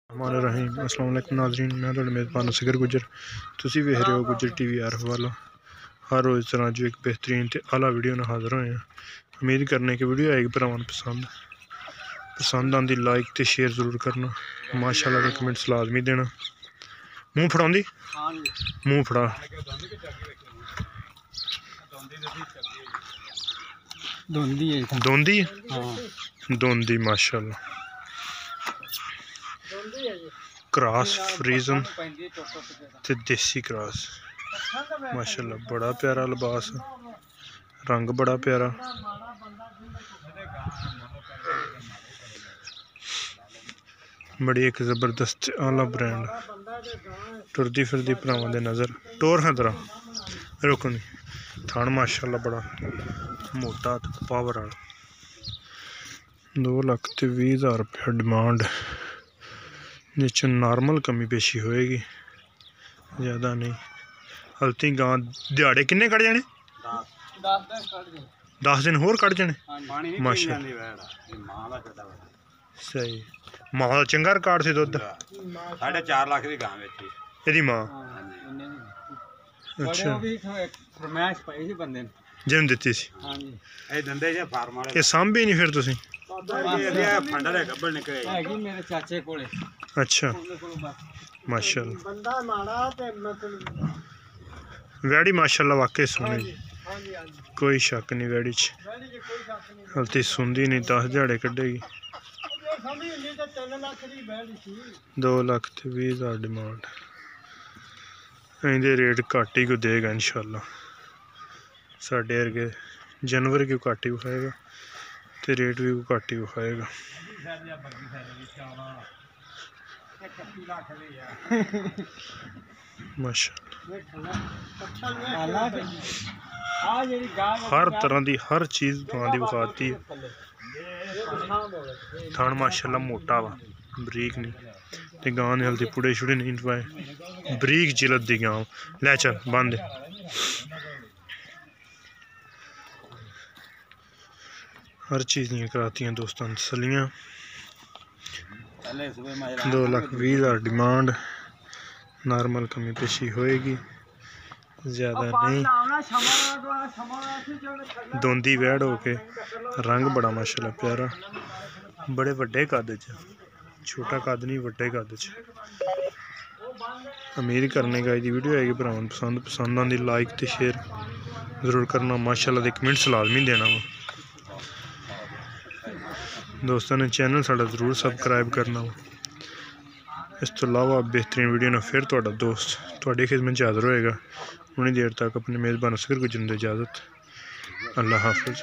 रहीम अस्सलाम वालेकुम नाज़रीन, मैं तुहाडा मेज़बान असगर गुजर। तुसीं वेख रहे हो गुजर टीवी आर हवाला। हर रोज़ तरह जो एक बेहतरीन ते आला वीडियो नाल हाज़र होए हैं। उम्मीद करने की वीडियो आएगी भरावां पसंद आंदी लाइक ते शेयर जरूर करना। माशाअल्लाह दे कमेंट्स लाजमी देना। मूँह फड़ाउंदी मूँह फड़ा दोंदी माशाअल्लाह क्रॉस फ्रीजन ते देसी क्रॉस माशाअल्लाह बड़ा प्यारा लिबास, रंग बड़ा प्यारा। बड़ी एक जबरदस्त आला ब्रांड टुरदी फिरदी भरावां दे नज़र टोर खतरा रुकनी थान माशाअल्लाह बड़ा मोटा पावर वाला। 2,20,000 रुपया डिमांड, जिस नॉर्मल कमी पेशी होएगी, ज़्यादा नहीं। हल्ती गां दिहाड़े किन्ने कट जाने? 10 दिन होर कट जाने माशाअल्लाह। सही मां दा चंगा रिकॉर्ड से दुद्ध 4.5 लाख की गां बेची एदी मां। अच्छा जन्म दित्ती सी ये सांभी नहीं फिर तुसीं? अच्छा माशाअल्लाह वैड़ी माशाअल्लाह वाकई सोहनी, कोई शक नहीं वैड़ी च हल्ती सुंदी नहीं, 10 दिहाड़े कड्ढेगी। 2,20,000 डिमांड, इंदे रेट घट ही को देगा इंशाअल्लाह। साढ़े वर्गे जानवर क्यों घट ही विखाएगा तो रेट भी घट ही विखाएगा। माशाअल्लाह हर तरह की हर चीज़ गां दी विखाती है। थान माशाअल्लाह मोटा वा बरीक नहीं ते गां ने हल्दी पुड़े छुड़े नहीं पाए, बरीक जिलत दी गां। लै चल बंद हर चीज़ दियां करातियां दोस्तों तसलियां। 2,20,000 डिमांड, नॉर्मल कमी पेशी होएगी, ज़्यादा नहीं। दोंदी वैड़ हो के रंग बड़ा माशाअल्लाह प्यारा, बड़े वड्डे कद च, छोटा कद नहीं वड्डे कद च। उम्मीद करने का ये वीडियो आएगी भरावां पसंद आंदी लाइक ते शेयर जरूर करना। माशाअल्लाह दे कमेंट्स लाजमी देना वा। दोस्तों ने चैनल साड़ा जरूर सबसक्राइब करना वा। इस तो अलावा बेहतरीन वीडियो ना फिर तुहाडा दोस्त तुहाडी खिदमत च हाज़र होएगा। उन्नी देर तक अपने मेज़बान असगर गुजर दी इजाज़त। अल्लाह हाफिज़।